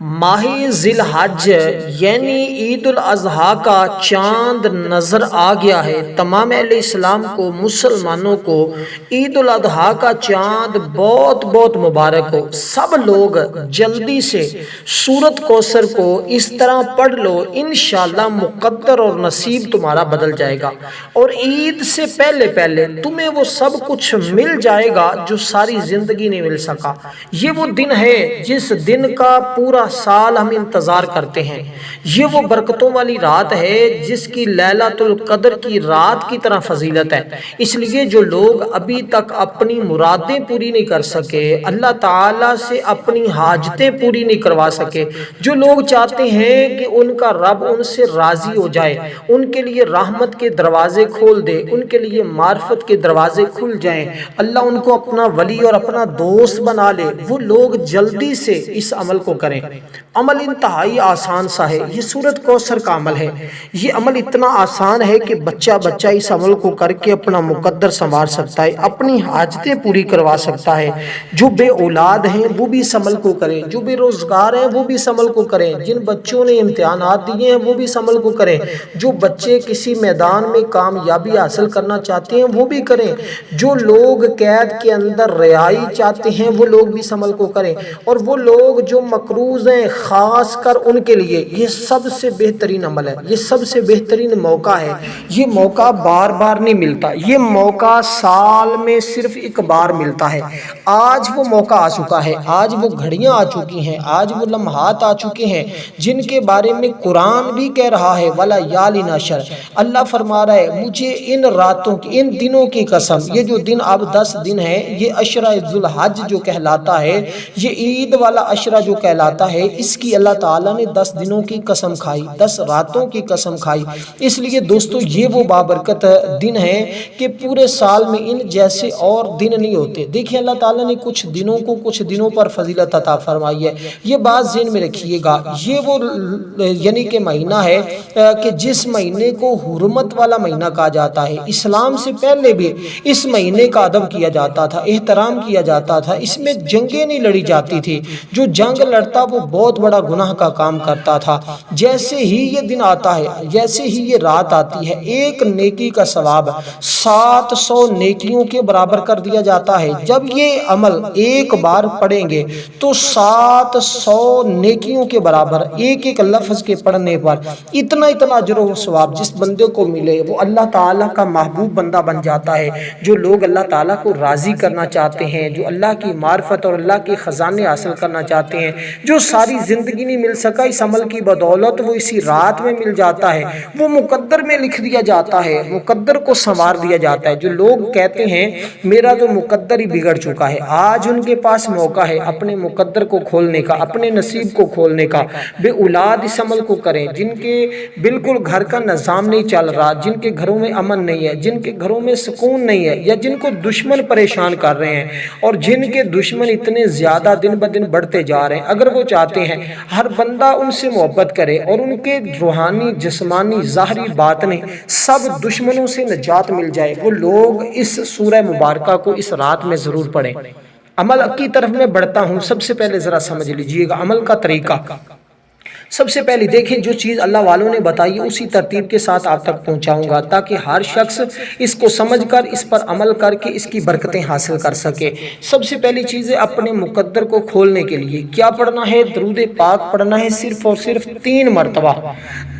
ماہ ذی الحج یعنی عید الاضحیٰ کا چاند نظر آ گیا ہے۔ تمام اہل اسلام کو، مسلمانوں کو عید الاضحیٰ کا چاند بہت بہت مبارک ہو۔ سب لوگ جلدی سے سورۃ کوثر کو اس طرح پڑھ لو، انشاءاللہ مقدر اور نصیب تمہارا بدل جائے گا، اور عید سے پہلے پہلے تمہیں وہ سب کچھ مل جائے گا جو ساری زندگی نہیں مل سکا۔ یہ وہ دن ہے جس دن کا پورا سال ہم انتظار کرتے ہیں۔ یہ وہ برکتوں والی رات ہے جس کی لیلۃ القدر کی رات کی طرح فضیلت ہے۔ اس لیے جو لوگ ابھی تک اپنی مرادیں پوری نہیں کر سکے، اللہ تعالیٰ سے اپنی حاجتیں پوری نہیں کروا سکے، جو لوگ چاہتے ہیں کہ ان کا رب ان سے راضی ہو جائے، ان کے لیے رحمت کے دروازے کھول دے، ان کے لیے معرفت کے دروازے کھل جائیں، اللہ ان کو اپنا ولی اور اپنا دوست بنا لے، وہ لوگ جلدی سے اس عمل کو کریں۔ عمل انتہائی آسان سا ہے، یہ سورۃ کوثر کا عمل ہے۔ یہ عمل اتنا آسان ہے کہ بچہ اس عمل کو کر کے اپنا مقدر سنوار سکتا ہے، اپنی حاجتیں پوری کروا سکتا ہے۔ جو بے اولاد ہیں وہ بھی اس عمل کو کریں، جو بے روزگار ہیں وہ بھی اس عمل کو کریں، جن بچوں نے امتحانات دیے ہیں وہ بھی اس عمل کو کریں، جو بچے کسی میدان میں کامیابی حاصل کرنا چاہتے ہیں وہ بھی کریں، جو لوگ قید کے اندر رہائی چاہتے ہیں وہ لوگ بھی اس عمل کو کریں، اور وہ لوگ جو مقروض ہیں خاص کر ان کے لیے یہ سب سے بہترین عمل ہے، یہ سب سے بہترین موقع ہے۔ یہ موقع بار بار نہیں ملتا، یہ موقع سال میں صرف ایک بار ملتا ہے۔ آج وہ موقع آ چکا ہے، آج وہ گھڑیاں آ چکی ہیں، آج وہ لمحات آ چکے ہیں جن کے بارے میں قرآن بھی کہہ رہا ہے وَلَيَالٍ عَشْرٍ۔ اللہ فرما رہا ہے مجھے ان راتوں کی، ان دنوں کی قسم، یہ جو دن اب 10 دن ہے، یہ عشرہ ذو الحج جو کہلاتا ہے، یہ عید والا عشرہ جو کہلاتا ہے، اس کی اللہ تعالیٰ نے 10 دنوں کی قسم کھائی، 10 راتوں کی قسم کھائی۔ اس لیے دوستو یہ وہ بابرکت دن ہے کہ پورے سال میں ان جیسے اور دن نہیں ہوتے۔ دیکھیں اللہ تعالیٰ نے کچھ دنوں کو کچھ دنوں پر فضیلت عطا فرمائی ہے، یہ بات ذہن میں رکھیے گا۔ یہ وہ یعنی کہ مہینہ ہے کہ جس مہینے کو حرمت والا مہینہ کہا جاتا ہے۔ اسلام سے پہلے بھی اس مہینے کا ادب کیا جاتا تھا، احترام کیا جاتا تھا، اس میں جنگیں نہیں لڑی جاتی تھی، جو جنگ لڑتا وہ بہت بڑا گناہ کا کام کرتا تھا۔ جیسے ہی یہ دن آتا ہے، جیسے ہی یہ رات آتی ہے، ایک نیکی کا ثواب 700 نیکیوں کے برابر کر دیا جاتا ہے۔ جب یہ عمل ایک بار پڑھیں گے تو 700 نیکیوں کے برابر ایک ایک لفظ کے پڑھنے پر اتنا اجر و ثواب جس بندے کو ملے وہ اللہ تعالیٰ کا محبوب بندہ بن جاتا ہے۔ جو لوگ اللہ تعالیٰ کو راضی کرنا چاہتے ہیں، جو اللہ کی معرفت اور اللہ کے خزانے حاصل کرنا چاہتے ہیں، جو ساری زندگی نہیں مل سکا، اس عمل کی بدولت وہ اسی رات میں مل جاتا ہے، وہ مقدر میں لکھ دیا جاتا ہے، مقدر کو سنوار دیا جاتا ہے۔ جو لوگ کہتے ہیں میرا تو مقدر ہی بگڑ چکا ہے، آج ان کے پاس موقع ہے اپنے مقدر کو کھولنے کا، اپنے نصیب کو کھولنے کا۔ بے اولاد اس عمل کو کریں، جن کے بالکل گھر کا نظام نہیں چل رہا، جن کے گھروں میں امن نہیں ہے، جن کے گھروں میں سکون نہیں ہے، یا جن کو دشمن پریشان کر رہے ہیں، اور جن کے دشمن اتنے زیادہ دن بدن بڑھتے جا رہے ہیں، اگر وہ چاہتے ہیں ہر بندہ ان سے محبت کرے اور ان کے روحانی، جسمانی، ظاہری، باطنی سب دشمنوں سے نجات مل جائے، وہ لوگ اس سورہ مبارکہ کو اس رات میں ضرور پڑھیں۔ عمل کی طرف میں بڑھتا ہوں، سب سے پہلے ذرا سمجھ لیجئے گا عمل کا طریقہ۔ سب سے پہلے دیکھیں جو چیز اللہ والوں نے بتائی اسی ترتیب کے ساتھ آپ تک پہنچاؤں گا تاکہ ہر شخص اس کو سمجھ کر اس پر عمل کر کے اس کی برکتیں حاصل کر سکے۔ سب سے پہلی چیز ہے اپنے مقدر کو کھولنے کے لیے کیا پڑھنا ہے؟ درود پاک پڑھنا ہے، صرف اور صرف 3 مرتبہ۔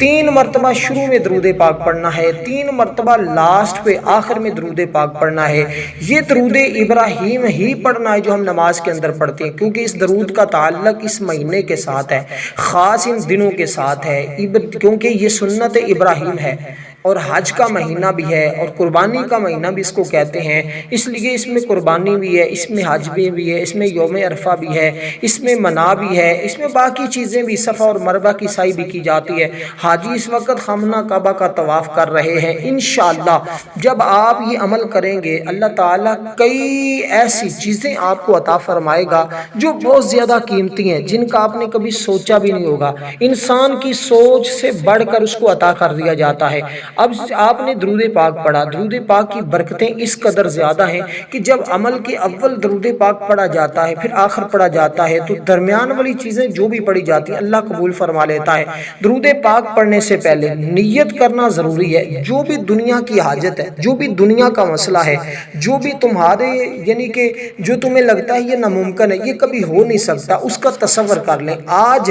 3 مرتبہ شروع میں درود پاک پڑھنا ہے، 3 مرتبہ لاسٹ پہ آخر میں درود پاک پڑھنا ہے۔ یہ درود ابراہیم ہی پڑھنا ہے جو ہم نماز کے اندر پڑھتے ہیں، کیونکہ اس درود کا تعلق اس مہینے کے ساتھ ہے، خاص ان دنوں کے ساتھ ہے، کیونکہ یہ سنت ابراہیم ہے، اور حج کا مہینہ بھی ہے، اور قربانی کا مہینہ بھی اس کو کہتے ہیں، اس لیے اس میں قربانی بھی ہے، اس میں حج بھی ہے، اس میں یوم عرفہ بھی ہے، اس میں منا بھی ہے، اس میں باقی چیزیں بھی، صفا اور مروہ کی سعی بھی کی جاتی ہے۔ حاجی اس وقت خانہ کعبہ کا طواف کر رہے ہیں۔ انشاءاللہ جب آپ یہ عمل کریں گے اللہ تعالیٰ کئی ایسی چیزیں آپ کو عطا فرمائے گا جو بہت زیادہ قیمتی ہیں، جن کا آپ نے کبھی سوچا بھی نہیں ہوگا۔ انسان کی سوچ سے بڑھ کر اس کو عطا کر دیا جاتا ہے۔ اب آپ نے درود پاک پڑھا، درود پاک کی برکتیں اس قدر زیادہ ہیں کہ جب عمل کے اول درود پاک پڑھا جاتا ہے پھر آخر پڑھا جاتا ہے تو درمیان والی چیزیں جو بھی پڑھی جاتی ہیں اللہ قبول فرما لیتا ہے۔ درود پاک پڑھنے سے پہلے نیت کرنا ضروری ہے۔ جو بھی دنیا کی حاجت ہے، جو بھی دنیا کا مسئلہ ہے، جو بھی تمہارے یعنی کہ جو تمہیں لگتا ہے یہ ناممکن ہے، یہ کبھی ہو نہیں سکتا، اس کا تصور کر لیں۔ آج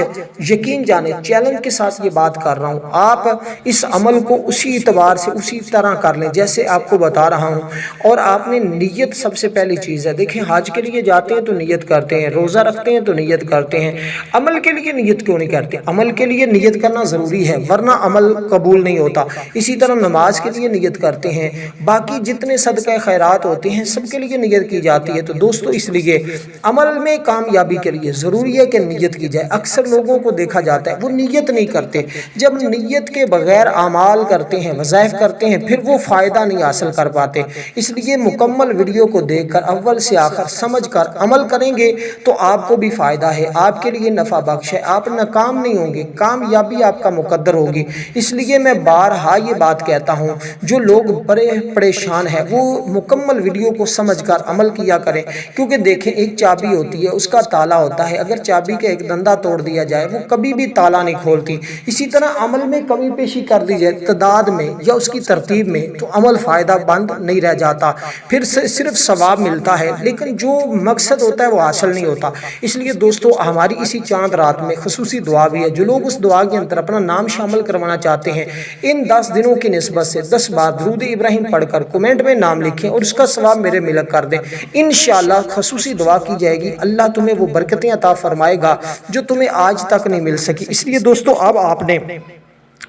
یقین جانیں، چیلنج کے ساتھ یہ بات کر رہا ہوں، آپ اس عمل کو اسی اعتبار سے اسی طرح کر لیں جیسے آپ کو بتا رہا ہوں۔ اور آپ نے نیت سب سے پہلی چیز ہے۔ دیکھیں حج کے لیے جاتے ہیں تو نیت کرتے ہیں، روزہ رکھتے ہیں تو نیت کرتے ہیں، عمل کے لیے نیت کیوں نہیں کرتے؟ عمل کے لیے نیت کرنا ضروری ہے ورنہ عمل قبول نہیں ہوتا۔ اسی طرح نماز کے لیے نیت کرتے ہیں، باقی جتنے صدقہ خیرات ہوتے ہیں سب کے لیے نیت کی جاتی ہے۔ تو دوستو اس لیے عمل میں کامیابی کے لیے ضروری ہے کہ نیت کی جائے۔ اکثر لوگوں کو دیکھا جاتا ہے وہ نیت نہیں کرتے، جب نیت کے بغیر اعمال کرتے ہیں، وظائف کرتے ہیں، پھر وہ فائدہ نہیں حاصل کر پاتے۔ اس لیے مکمل ویڈیو کو دیکھ کر اول سے آخر سمجھ کر عمل کریں گے تو آپ کو بھی فائدہ ہے، آپ کے لیے نفع بخش ہے، آپ ناکام نہیں ہوں گے، کامیابی آپ کا مقدر ہوگی۔ اس لیے میں بارہا یہ بات کہتا ہوں، جو لوگ بڑے پریشان ہیں وہ مکمل ویڈیو کو سمجھ کر عمل کیا کریں، کیونکہ دیکھیں ایک چابی ہوتی ہے، اس کا تالا ہوتا ہے، اگر چابی کا ایک دندہ توڑ دیا جائے وہ کبھی بھی تالا نہیں کھولتی۔ اسی طرح عمل میں کمی پیشی کر دی جائے تعداد میں یا اس کی ترتیب میں تو عمل فائدہ مند نہیں رہ جاتا، پھر صرف ثواب ملتا ہے لیکن جو مقصد ہوتا ہے وہ حاصل نہیں ہوتا۔ اس لیے دوستو ہماری اسی چاند رات میں خصوصی دعا بھی ہے، جو لوگ اس دعا کے اندر اپنا نام شامل کروانا چاہتے ہیں ان 10 دنوں کی نسبت سے 10 بار درود ابراہیم پڑھ کر کومنٹ میں نام لکھیں اور اس کا ثواب میرے ملک کر دیں۔ انشاءاللہ خصوصی دعا کی جائے گی، اللہ تمہیں وہ برکتیں عطا فرمائے گا جو تمہیں آج تک نہیں مل سکی۔ اس لیے دوستو اب آپ نے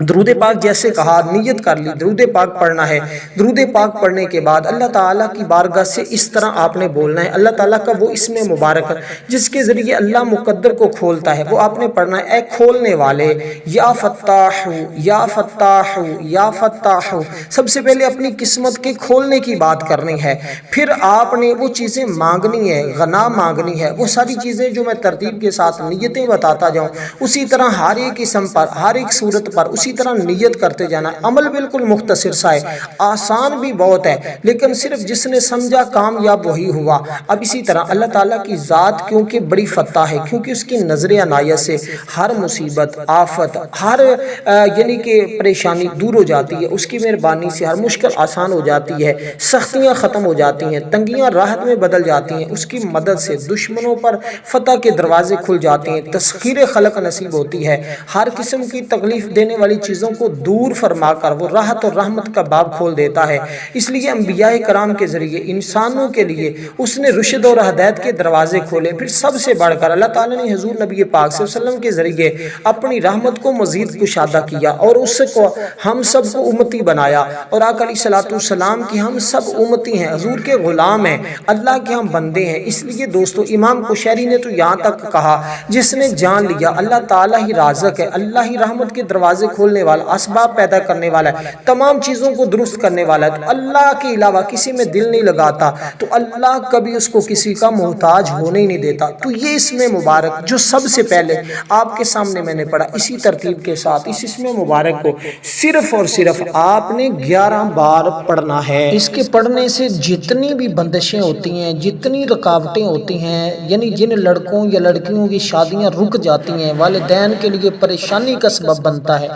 درود پاک جیسے کہا نیت کر لی، درود پاک پڑھنا ہے۔ درود پاک پڑھنے کے بعد اللہ تعالیٰ کی بارگاہ سے اس طرح آپ نے بولنا ہے، اللہ تعالیٰ کا وہ اسم مبارک جس کے ذریعے اللہ مقدر کو کھولتا ہے وہ آپ نے پڑھنا ہے۔ اے کھولنے والے، یا فتاح یا فتاح یا فتاح، سب سے پہلے اپنی قسمت کے کھولنے کی بات کرنی ہے، پھر آپ نے وہ چیزیں مانگنی ہے، غنا مانگنی ہے، وہ ساری چیزیں جو میں ترتیب کے ساتھ نیتیں بتاتا جاؤں اسی طرح ہر ایک قسم پر ہر ایک صورت پر اسی طرح نیت کرتے جانا۔ عمل بالکل مختصر سا ہے، آسان بھی بہت ہے، لیکن صرف جس نے سمجھا کامیاب وہی ہوا۔ اب اسی طرح اللہ تعالیٰ کی ذات کیونکہ بڑی فتح ہے، کیونکہ اس کی نظر عنایت سے ہر مصیبت، آفت، ہر یعنی کہ پریشانی دور ہو جاتی ہے، اس کی مہربانی سے ہر مشکل آسان ہو جاتی ہے، سختیاں ختم ہو جاتی ہیں، تنگیاں راحت میں بدل جاتی ہیں، اس کی مدد سے دشمنوں پر فتح کے دروازے کھل جاتے ہیں، تسخیر خلق نصیب ہوتی ہے، ہر قسم کی تکلیف دینے والی چیزوں کو دور فرما کر وہ راحت اور رحمت کا باب کھول دیتا ہے۔ اس لیے انبیاء کرام کے ذریعے انسانوں کے لیے اس نے رشد اور ہدایت کے دروازے کھولے، پھر سب سے بڑھ کر اللہ تعالیٰ نے حضور نبی پاک صلی اللہ علیہ وسلم کے ذریعے اپنی رحمت کو مزید کشادہ کیا اور اس کو ہم سب کو امتی بنایا، اور آقا علیہ الصلوۃ والسلام کی ہم سب امتی ہیں، حضور کے غلام ہیں، اللہ کے ہم بندے ہیں۔ اس لیے دوستو امام قشیری نے تو یہاں تک کہا جس نے جان لیا اللہ تعالیٰ ہی رازق ہے، اللہ ہی رحمت کے دروازے کھولنے والا، اسباب پیدا کرنے والا ہے، تمام چیزوں کو درست کرنے والا ہے، تو اللہ کے علاوہ کسی میں دل نہیں لگاتا تو اللہ کبھی اس کو کسی کا محتاج ہونے ہی نہیں دیتا۔ تو یہ اسم مبارک جو سب سے پہلے آپ کے سامنے میں نے پڑھا، اسی ترتیب کے ساتھ اس اسم مبارک کو صرف اور صرف آپ نے 11 بار پڑھنا ہے۔ اس کے پڑھنے سے جتنی بھی بندشیں ہوتی ہیں، جتنی رکاوٹیں ہوتی ہیں، یعنی جن لڑکوں یا لڑکیوں کی شادیاں رک جاتی ہیں، والدین کے لیے پریشانی کا سبب بنتا ہے،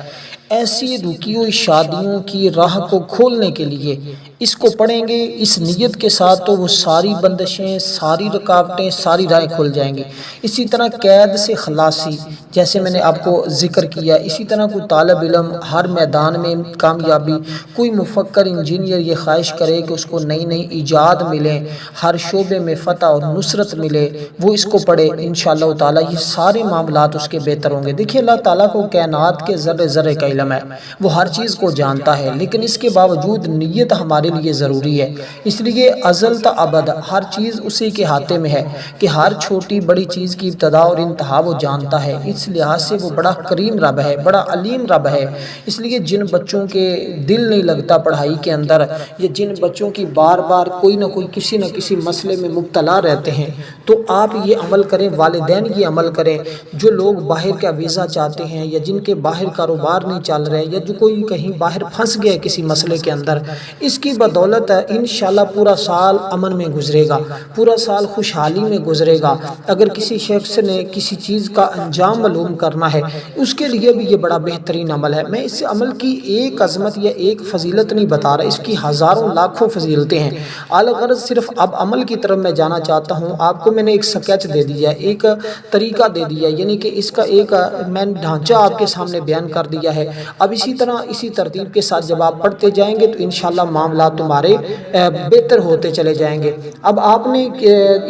ایسی رکی ہوئی شادیوں کی راہ کو کھولنے کے لیے اس کو پڑھیں گے اس نیت کے ساتھ تو وہ ساری بندشیں، ساری رکاوٹیں، ساری راہیں کھل جائیں گی۔ اسی طرح قید سے خلاصی، جیسے میں نے آپ کو ذکر کیا، اسی طرح کوئی طالب علم ہر میدان میں کامیابی، کوئی مفکر انجینئر یہ خواہش کرے کہ اس کو نئی نئی ایجاد ملے، ہر شعبے میں فتح اور نصرت ملے، وہ اس کو پڑھے، انشاءاللہ تعالیٰ یہ سارے معاملات اس کے بہتر ہوں گے۔ دیکھیے اللہ تعالیٰ کو کائنات کے ذرے ذرے کا علم ہے، وہ ہر چیز کو جانتا ہے، لیکن اس کے باوجود نیت ہمارے لیے ضروری ہے۔ اس لیے ازل تا ابد ہر چیز اسی کے ہاتھ میں ہے کہ ہر چھوٹی بڑی چیز کی ابتدا اور انتہا وہ جانتا ہے، اس لحاظ سے وہ بڑا کریم رب ہے، بڑا علیم رب ہے۔ اس لیے جن بچوں کے دل نہیں لگتا پڑھائی کے اندر، یا جن بچوں کی بار بار کوئی نہ کوئی کسی نہ کسی مسئلے میں مبتلا رہتے ہیں، تو آپ یہ عمل کریں، والدین یہ عمل کریں۔ جو لوگ باہر کا ویزا چاہتے ہیں یا جن کے باہر کاروبار نہیں چل رہے ہیں یا جو کوئی کہیں باہر پھنس گیا ہے کسی مسئلے کے اندر، اس کی بدولت انشاءاللہ پورا سال امن میں گزرے گا، پورا سال خوشحالی میں گزرے گا۔ اگر کسی شخص نے کسی چیز کا انجام معلوم کرنا ہے اس کے لیے بھی یہ بڑا بہترین عمل ہے۔ میں اس عمل کی ایک عظمت یا ایک فضیلت نہیں بتا رہا، اس کی ہزاروں لاکھوں فضیلتیں ہیں۔ الغرض صرف اب عمل کی طرف میں جانا چاہتا ہوں۔ آپ کو میں نے ایک سکیچ دے دیا ہے، ایک طریقہ دے دیا ہے، یعنی کہ اس کا ایک میں ڈھانچہ آپ کے سامنے بیان کر دیا ہے۔ اب اسی طرح اسی ترتیب کے ساتھ جب آپ پڑھتے جائیں گے تو انشاءاللہ معاملات تمہارے بہتر ہوتے چلے جائیں گے۔ اب آپ نے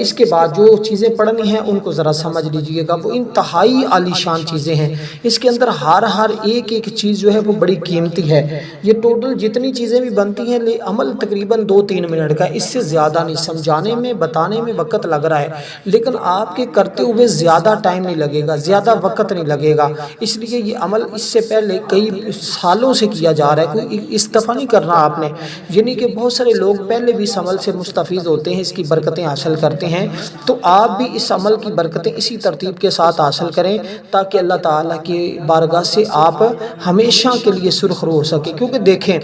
اس کے بعد جو چیزیں پڑھنی ہیں ان کو ذرا سمجھ لیجئے گا، وہ انتہائی عالی شان چیزیں ہیں۔ اس کے اندر ہر ایک چیز جو ہے وہ بڑی قیمتی ہے۔ یہ ٹوٹل جتنی چیزیں بھی بنتی ہیں عمل تقریباً 2-3 منٹ کا، اس سے زیادہ نہیں۔ سمجھانے میں بتانے میں وقت لگ رہا ہے لیکن آپ کے کرتے ہوئے زیادہ ٹائم نہیں لگے گا، زیادہ وقت نہیں لگے گا۔ اس لیے یہ عمل اس سے پہلے کئی سالوں سے کیا جا رہا ہے، کوئی اس دفعہ نہیں کرنا آپ نے، یعنی کہ بہت سارے لوگ پہلے بھی اس عمل سے مستفید ہوتے ہیں، اس کی برکتیں حاصل کرتے ہیں۔ تو آپ بھی اس عمل کی برکتیں اسی ترتیب کے ساتھ حاصل کریں تاکہ اللہ تعالیٰ کی بارگاہ سے آپ ہمیشہ کے لیے سرخرو ہو سکے۔ کیونکہ دیکھیں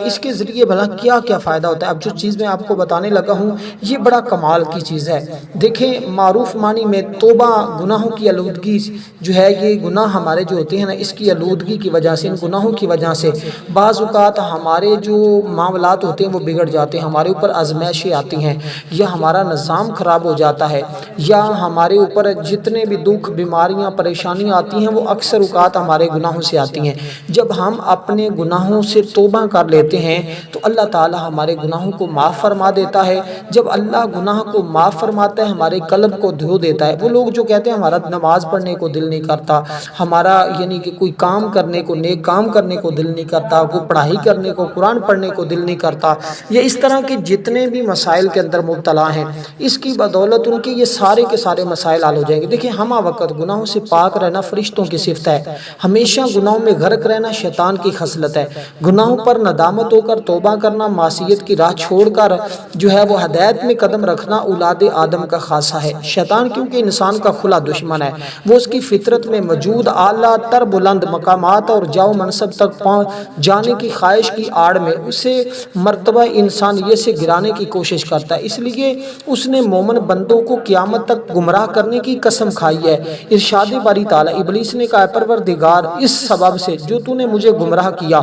اس کے ذریعے بھلا کیا کیا فائدہ ہوتا ہے۔ اب جو چیز میں آپ کو بتانے لگا ہوں یہ بڑا کمال کی چیز ہے۔ دیکھیں معروف معنی میں توبہ، گناہوں کی آلودگی جو ہے، یہ گناہ ہمارے جو ہوتے ہیں نا، اس کی آلودگی کی وجہ سے، ان گناہوں کی وجہ سے بعض اوقات ہمارے جو معاملات ہوتے ہیں وہ بگڑ جاتے ہیں، ہمارے اوپر آزمائشیں آتی ہیں، یا ہمارا نظام خراب ہو جاتا ہے، یا ہمارے اوپر جتنے بھی دکھ، بیماریاں، پریشانیاں آتی ہیں وہ اکثر اوقات ہمارے گناہوں سے آتی ہیں۔ جب ہم اپنے گناہوں سے توبہ کر لیتے ہیں تو اللہ تعالی ہمارے گناہوں کو معاف فرما دیتا ہے۔ جب اللہ گناہ کو معاف فرماتا ہے ہمارے قلب کو دھو دیتا ہے۔ وہ لوگ جو کہتے ہیں ہمارا نماز پڑھنے کو دل نہیں کرتا، ہمارا یعنی کہ کوئی کام کرنے کو، نیک کام کرنے کو دل نہیں کرتا، کوئی پڑھائی کرنے کو، قرآن پڑھنے کو دل نہیں کرتا، یا اس طرح کے جتنے بھی مسائل کے اندر مبتلا ہیں، اس کی بدولت ان کے یہ سارے کے سارے مسائل حل ہو جائیں گے۔ دیکھیں ہمہ وقت گناہوں سے پاک رہنا فرشتوں کی صفت ہے، ہمیشہ گناہوں میں غرق رہنا شیطان کی خصلت ہے۔ گناہوں پر ندامت ہو کر توبہ کرنا، معصیت کی راہ چھوڑ کر جو ہے وہ ہدایت میں قدم رکھنا اولاد آدم کا خاصہ ہے۔ شیطان کیونکہ انسان کا کھلا دشمن ہے، وہ اس کی فطرت میں موجود اعلیٰ تر بلند مقامات اور جاؤ منصب تک پہنچ جانے کی خواہش کی آڑ میں اسے مرتبہ انسانیت سے گرانے کی کوشش کرتا ہے۔ اس لیے اس نے مومن بندوں کو قیامت تک گمراہ کرنے کی قسم کھائی ہے۔ ارشاد باری تعالیٰ، ابلیس نے کہا پروردگار اس سبب سے جو تو نے مجھے گمراہ کیا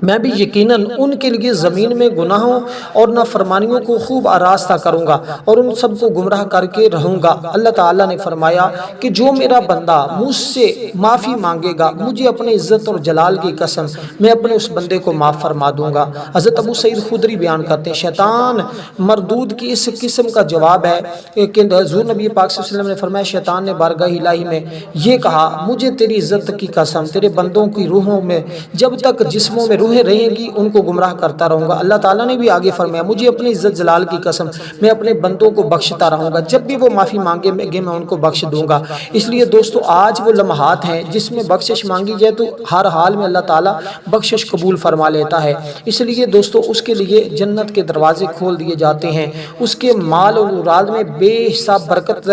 میں بھی یقیناً ان کے لیے زمین میں گناہوں اور نافرمانیوں کو خوب آراستہ کروں گا اور ان سب کو گمراہ کر کے رہوں گا۔ اللہ تعالیٰ نے فرمایا کہ جو میرا بندہ مجھ سے معافی مانگے گا، مجھے اپنے عزت اور جلال کی قسم میں اپنے اس بندے کو معاف فرما دوں گا۔ حضرت ابو سعید خدری بیان کرتے ہیں شیطان مردود کی اس قسم کا جواب ہے کہ حضور نبی پاک صلی اللہ علیہ وسلم نے فرمایا شیطان نے بارگاہ الہی میں یہ کہا، مجھے تیری عزت کی قسم تیرے بندوں کی روحوں میں جب تک جسموں میں روحیں رہیں گی ان کو گمراہ کرتا رہوں گا۔ اللہ تعالیٰ نے بھی آگے فرمایا مجھے اپنی عزت جلال کی قسم میں اپنے بندوں کو بخشتا رہوں گا، جب بھی وہ معافی مانگے میں ان کو بخش دوں گا۔ اس لیے دوستو آج وہ لمحات ہیں جس میں بخشش مانگی جائے تو ہر حال میں اللہ تعالیٰ بخشش قبول فرما لیتا ہے۔ اس لیے دوستو اس کے لیے جنت کے دروازے کھول دیے جاتے ہیں، اس کے مال اور اولاد میں بے حساب برکت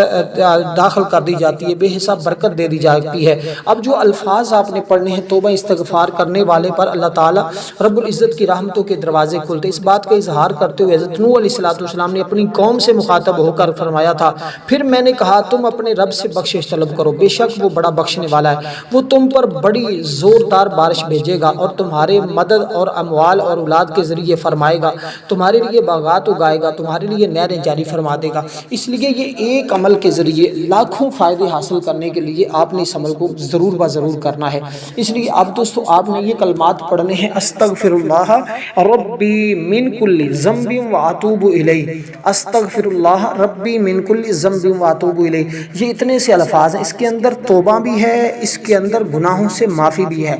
داخل کر دی جاتی ہے، بے حساب برکت دے دی جاتی ہے۔ اب جو الفاظ آپ نے پڑھنے ہیں توبہ استغفار کرنے والے پر اللہ تعالیٰ رب العزت کی رحمتوں کے دروازے کھلتے۔ اس بات کا اظہار کرتے ہوئے حضرت نوح علیہ السلام نے اپنی قوم سے مخاطب ہو کر فرمایا تھا، پھر میں نے کہا تم اپنے رب سے بخشش طلب کرو، بے شک وہ بڑا بخشنے والا ہے، وہ تم پر بڑی زوردار بارش بھیجے گا اور تمہارے مدد اور اموال اور اولاد کے ذریعے فرمائے گا، تمہارے لیے باغات اگائے گا، تمہارے لیے نہریں جاری فرما دے گا۔ اس لیے یہ ایک عمل کے ذریعے لاکھوں فائدے حاصل کرنے کے لیے آپ نے اس عمل کو ضرور ضرور کرنا ہے۔ اس لیے اب دوستو آپ نے یہ کلمات پڑھنے ہیں، استغفر اللہ ربی من کل ذنب واتوب الیہ، استغفر اللہ ربی من کل ذنب واتوب الیہ۔ یہ اتنے سے الفاظ ہیں، اس کے اندر توبہ بھی ہے، اس کے اندر گناہوں سے معافی بھی ہے۔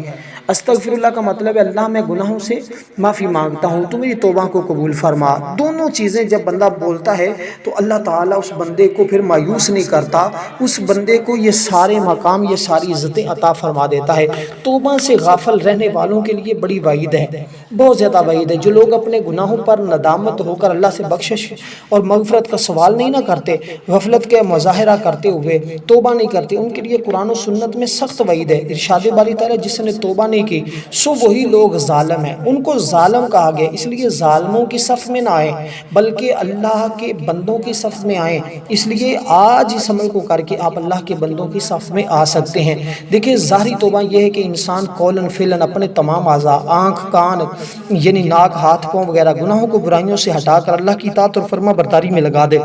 استغفراللہ کا مطلب ہے اللہ میں گناہوں سے معافی مانگتا ہوں، تو میری توبہ کو قبول فرما۔ دونوں چیزیں جب بندہ بولتا ہے تو اللہ تعالیٰ اس بندے کو پھر مایوس نہیں کرتا، اس بندے کو یہ سارے مقام، یہ ساری عزتیں عطا فرما دیتا ہے۔ توبہ سے غافل رہنے والوں کے لیے بڑی وعید ہے، بہت زیادہ وعید ہے۔ جو لوگ اپنے گناہوں پر ندامت ہو کر اللہ سے بخشش اور مغفرت کا سوال نہیں نہ کرتے، غفلت کے مظاہرہ کرتے ہوئے توبہ نہیں کرتے، ان کے لیے قرآن و سنت میں سخت وعید ہے۔ ارشاد باری تعالیٰ جس نے توبہ نہیں کی سو وہی لوگ ظالم ہیں، ان کو ظالم کہا گیا، اس لیے ظالموں کی صف میں نہ آئیں بلکہ اللہ کے بندوں کی صف میں آئیں۔ اس لیے آج اس عمل کو کر کے آپ اللہ کے بندوں کی صف میں آ سکتے ہیں۔ دیکھیں ظاہری توبہ یہ ہے کہ انسان قولن فعلن اپنے تمام اعضاء، آنکھ، کان، یعنی ناک، ہاتھ، پاؤں وغیرہ گناہوں کو برائیوں سے ہٹا کر اللہ کی اطاعت اور فرما برداری میں لگا دے،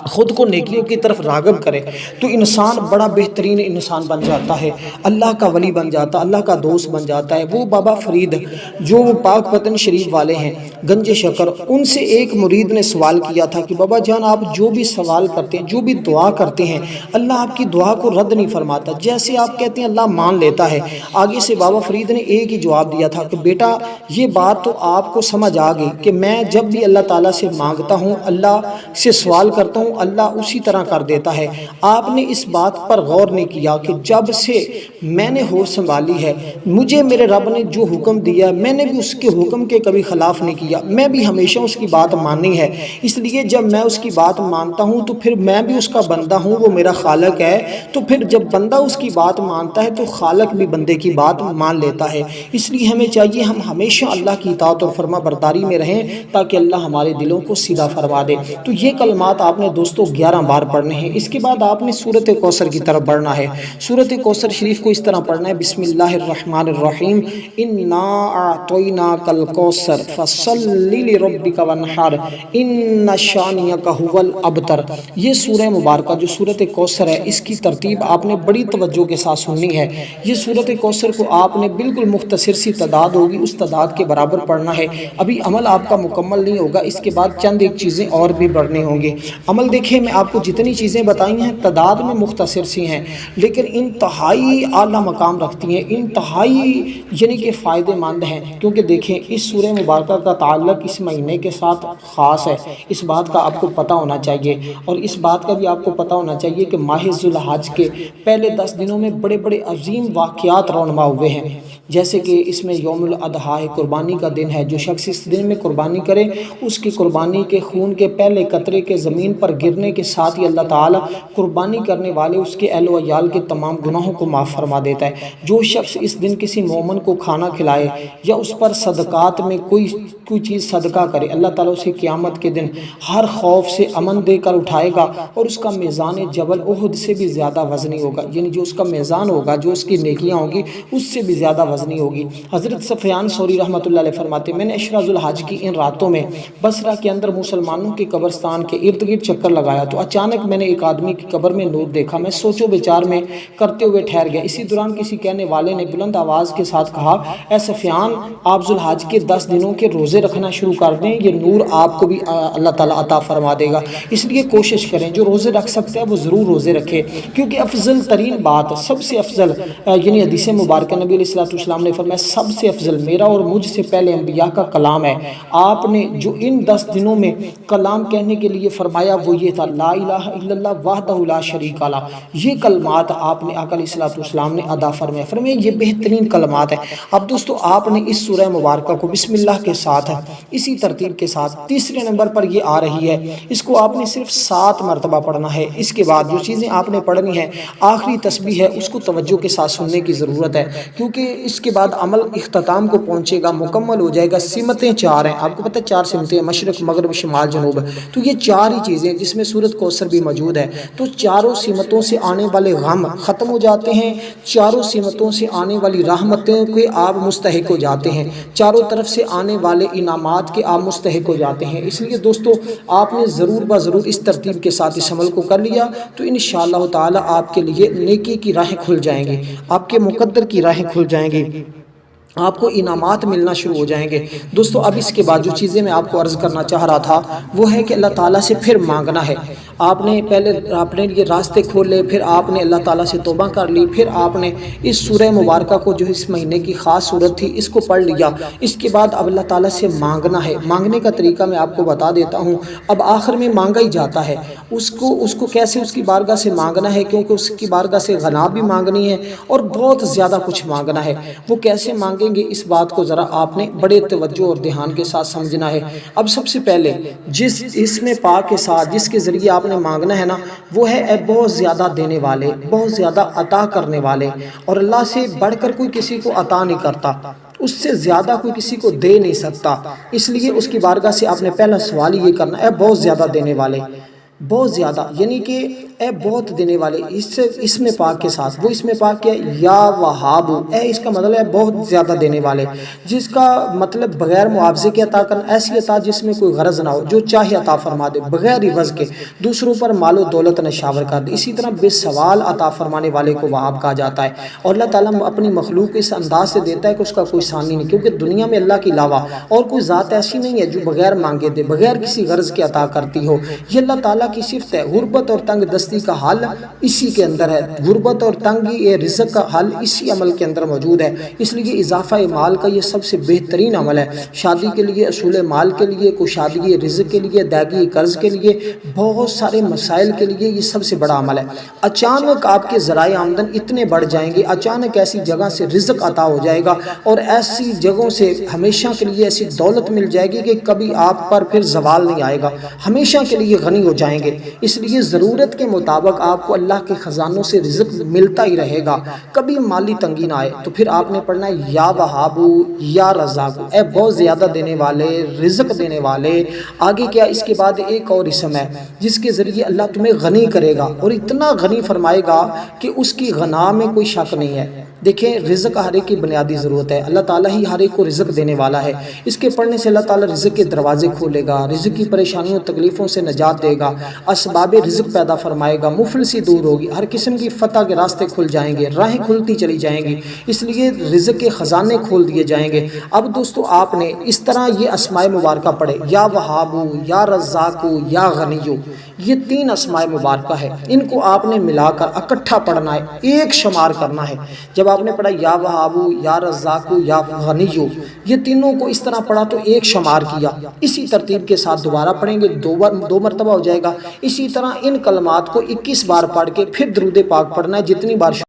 خود کو نیکیوں کی طرف راغب کرے، تو انسان بڑا بہترین انسان بن جاتا ہے، اللہ کا ولی بن جاتا ہے، اللہ کا دوست بن جاتا ہے۔ وہ بابا فرید جو پاک پتن شریف والے ہیں، گنج شکر، ان سے ایک مرید نے سوال کیا تھا کہ بابا جان آپ جو بھی سوال کرتے ہیں، جو بھی دعا کرتے ہیں، اللہ آپ کی دعا کو رد نہیں فرماتا، جیسے آپ کہتے ہیں اللہ مان لیتا ہے۔ آگے سے بابا فرید نے ایک ہی جواب دیا تھا کہ بیٹا یہ بات تو آپ کو سمجھ آ گئی کہ میں جب بھی اللہ تعالیٰ سے مانگتا ہوں، اللہ سے سوال کرتا ہوں، اللہ اسی طرح کر دیتا ہے۔ آپ نے اس بات پر غور نہیں کیا کہ جب سے میں نے ہوش سنبھالی ہے، مجھے میرے رب نے جو حکم دیا ہے میں نے بھی اس کے حکم کے کبھی خلاف نہیں کیا، میں بھی ہمیشہ اس کی بات مانی ہے۔ اس لیے جب میں اس کی بات مانتا ہوں تو پھر میں بھی اس کا بندہ ہوں، وہ میرا خالق ہے، تو پھر جب بندہ اس کی بات مانتا ہے تو خالق بھی بندے کی بات مان لیتا ہے۔ اس لیے ہمیں چاہیے ہم ہمیشہ اللہ کی اطاعت اور فرما برداری میں رہیں تاکہ اللہ ہمارے دلوں کو سیدھا فرما دے۔ تو یہ کلمات آپ نے دوستو 11 بار پڑھنے ہیں۔ اس کے بعد آپ نے سورۃ کوثر کی طرف بڑھنا ہے۔ سورۃ کوثر شریف کو اس طرح پڑھنا ہے، بسم اللہ الرحمن الرحیم، انا اعطیناک الکوثر فصلی لربک وانحر ان شانئک ھو الابتر۔ یہ سورہ مبارکہ جو سورۃ کوثر ہے، اس کی ترتیب آپ نے بڑی توجہ کے ساتھ سننی ہے۔ یہ سورۃ کوثر کو آپ نے بالکل مختصر سی تعداد ہوگی، اس تعداد کے برابر پڑھنا ہے۔ ابھی عمل آپ کا مکمل نہیں ہوگا، اس کے بعد چند ایک چیزیں اور بھی بڑھنے ہوں گے۔ عمل دیکھیں میں آپ کو جتنی چیزیں بتائی ہیں تعداد میں مختصر سی ہیں، لیکن انتہائی اعلیٰ مقام رکھتی ہیں، انتہائی یعنی کہ فائدہ مند ہیں، کیونکہ دیکھیں اس سورہ مبارکہ کا تعلق اس مہینے کے ساتھ خاص ہے۔ اس بات کا آپ کو پتہ ہونا چاہیے، اور اس بات کا بھی آپ کو پتہ ہونا چاہیے کہ ماہ ذو الحج کے پہلے 10 دنوں میں بڑے بڑے عظیم واقعات رونما ہوئے ہیں، جیسے کہ اس میں یوم الاضحیٰ قربانی کا دن ہے۔ جو شخص اس دن میں قربانی کرے اس کی قربانی کے خون کے پہلے قطرے کے زمین پر گرنے کے ساتھ ہی اللہ تعالیٰ قربانی کرنے والے اس کے اہل و عیال کے تمام گناہوں کو معاف فرما دیتا ہے۔ جو شخص اس دن کسی مومن کو کھانا کھلائے یا اس پر صدقات میں کوئی چیز صدقہ کرے، اللہ تعالیٰ اسے قیامت کے دن ہر خوف سے امن دے کر اٹھائے گا، اور اس کا میزان جبل احد سے بھی زیادہ وزنی ہوگا، یعنی جو اس کا میزان ہوگا، جو اس کی نیکیاں ہوں گی اس سے بھی زیادہ وزنی ہوگی۔ حضرت سفیان ثوری رحمۃ اللہ علیہ فرماتے ہیں میں نے عشرہ ذو الحج کی ان راتوں میں بصرہ کے اندر مسلمانوں کے قبرستان کے ارد گرد چکر لگایا تو اچانک میں نے ایک آدمی کی قبر میں نور دیکھا، میں سوچو بچار میں کرتے ہوئے ٹھہر گیا۔ اسی دوران کسی کہنے والے نے بلند آواز کے ساتھ کہا، اے سفیان آپ ذو الحج کے 10 دنوں کے روزے رکھنا شروع کر دیں، یہ نور آپ کو بھی اللہ تعالیٰ عطا فرما دے گا۔ اس لیے کوشش کریں، جو روزے رکھ سکتے ہیں وہ ضرور روزے رکھے، کیونکہ افضل ترین بات، سب سے افضل یعنی حدیث مبارکہ نبی علیہ السلام نے فرمایا سب سے افضل میرا اور مجھ سے پہلے انبیاء کا کلام ہے۔ آپ نے جو ان 10 دنوں میں کلام کہنے کے لیے فرمایا وہ یہ تھا، لا الہ الا اللہ وحدہ لا شریک لہ۔ یہ کلمات آپ نے آقا علیہ السلام نے ادا فرمایا یہ بہترین کلمات ہیں۔ اب دوستو آپ نے اس سورہ مبارکہ کو بسم اللہ کے ساتھ اسی ترتیب کے ساتھ تیسرے نمبر پر یہ آ رہی ہے، اس کو آپ نے صرف 7 مرتبہ پڑھنا ہے۔ اس کے بعد جو چیزیں آپ نے پڑھنی ہے، آخری تسبیح ہے، اس کو توجہ کے ساتھ سننے کی ضرورت ہے، کیونکہ اس کے بعد عمل اختتام کو پہنچے گا، مکمل ہو جائے گا۔ سمتیں 4 ہیں، آپ کو پتہ ہے 4 سمتیں، مشرق، مغرب، شمال، جنوب، تو یہ 4 ہی چیزیں جس میں سورۃ کوثر بھی موجود ہے، تو چاروں سمتوں سے آنے والے غم ختم ہو جاتے ہیں، چاروں سمتوں سے آنے والی رحمتوں کے آپ مستحق ہو جاتے ہیں، چاروں طرف سے آنے والے انعامات کے آپ مستحق ہو جاتے ہیں۔ اس لیے دوستو آپ نے ضرور ضرور اس ترتیب کے ساتھ اس عمل کو کر لیا تو انشاءاللہ تعالی آپ کے لیے نیکی کی راہیں کھل جائیں گی، آپ کے مقدر کی راہیں کھل جائیں گی، آپ کو انعامات ملنا شروع ہو جائیں گے۔ دوستو اب اس کے بعد جو چیزیں میں آپ کو عرض کرنا چاہ رہا تھا وہ ہے کہ اللہ تعالیٰ سے پھر مانگنا ہے، آپ نے پہلے اپنے لیے راستے کھول لے، پھر آپ نے اللہ تعالیٰ سے توبہ کر لی، پھر آپ نے اس سورہ مبارکہ کو جو اس مہینے کی خاص صورت تھی اس کو پڑھ لیا۔ اس کے بعد اب اللہ تعالیٰ سے مانگنا ہے۔ مانگنے کا طریقہ میں آپ کو بتا دیتا ہوں۔ اب آخر میں مانگا ہی جاتا ہے، اس کو کیسے اس کی بارگاہ سے مانگنا ہے، کیونکہ اس کی بارگاہ سے غنا بھی مانگنی ہے اور بہت زیادہ کچھ مانگنا ہے۔ وہ کیسے مانگیں گے اس بات کو ذرا آپ نے بڑے توجہ اور دھیان کے ساتھ سمجھنا ہے۔ اب سب سے پہلے جس اسم پاک کے ساتھ جس کے ذریعے آپ نے مانگنا ہے نا، وہ ہے اے بہت زیادہ دینے والے، بہت زیادہ عطا کرنے والے، اور اللہ سے بڑھ کر کوئی کسی کو عطا نہیں کرتا، اس سے زیادہ کوئی کسی کو دے نہیں سکتا۔ اس لیے اس کی بارگاہ سے آپ نے پہلا سوال یہ کرنا ہے، اے بہت زیادہ دینے والے، بہت زیادہ، یعنی کہ اے بہت دینے والے، اس میں پاک کے ساتھ وہ اس میں پاک کیا ہے، یا وہاب، اے اس کا مطلب ہے بہت زیادہ دینے والے، جس کا مطلب بغیر معاوضے کے عطا کرنا، ایسی عطا جس میں کوئی غرض نہ ہو، جو چاہے عطا فرما دے بغیر عوض کے، دوسروں پر مال و دولت نشاور کر دے۔ اسی طرح بے سوال عطا فرمانے والے کو وہاب کہا جاتا ہے، اور اللہ تعالیٰ اپنی مخلوق اس انداز سے دیتا ہے کہ اس کا کوئی ثانی نہیں، کیونکہ دنیا میں اللہ کے علاوہ اور کوئی ذات ایسی نہیں ہے جو بغیر مانگے دے، بغیر کسی غرض کے عطا کرتی ہو۔ یہ اللہ تعالیٰ کی صفت ہے۔ غربت اور تنگ دستی کا حل اسی کے اندر ہے، غربت اور تنگی رزق کا حل اسی عمل کے اندر موجود ہے۔ اس لیے اضافہ مال کا یہ سب سے بہترین عمل ہے۔ شادی کے لیے، اصول مال کے لیے، کشادگی رزق کے لیے، ادائیگی قرض کے لیے، بہت سارے مسائل کے لیے یہ سب سے بڑا عمل ہے۔ اچانک آپ کے ذرائع آمدن اتنے بڑھ جائیں گے، اچانک ایسی جگہ سے رزق عطا ہو جائے گا، اور ایسی جگہوں سے ہمیشہ کے لیے ایسی دولت مل جائے گی کہ کبھی آپ پر پھر زوال نہیں آئے گا، ہمیشہ کے لیے غنی ہو جائیں گے۔ اس لیے ضرورت کے مطابق آپ کو اللہ کے خزانوں سے رزق ملتا ہی رہے گا، کبھی مالی تنگی نہ آئے۔ تو پھر آپ نے پڑھنا ہے یا وہاب یا رزاق، اے بہت زیادہ دینے والے، رزق دینے والے۔ آگے کیا اس کے بعد ایک اور اسم ہے جس کے ذریعے اللہ تمہیں غنی کرے گا، اور اتنا غنی فرمائے گا کہ اس کی غنا میں کوئی شک نہیں ہے۔ دیکھیں، رزق ہر ایک کی بنیادی ضرورت ہے، اللہ تعالیٰ ہی ہر ایک کو رزق دینے والا ہے۔ اس کے پڑھنے سے اللہ تعالیٰ رزق کے دروازے کھولے گا، رزق کی پریشانیوں تکلیفوں سے نجات دے گا، اسباب رزق پیدا فرمائے گا، مفلسی دور ہوگی، ہر قسم کی فتح کے راستے کھل جائیں گے، راہیں کھلتی چلی جائیں گی، اس لیے رزق کے خزانے کھول دیے جائیں گے۔ اب دوستو، آپ نے اس طرح یہ اسماء مبارکہ پڑھے، یا وہاب، یا رزاق، یا غنی، یہ تین اسماء مبارکہ ہے۔ ان کو آپ نے ملا کر اکٹھا پڑھنا ہے، ایک شمار کرنا ہے۔ جب آپ نے پڑھا یا وہاب، یا رزاق، یا غنی، یہ تینوں کو اس طرح پڑھا تو ایک شمار کیا، اسی ترتیب کے ساتھ دوبارہ پڑھیں گے، دو مرتبہ ہو جائے گا۔ اسی طرح ان کلمات کو 21 بار پڑھ کے پھر درود پاک پڑھنا ہے، جتنی بار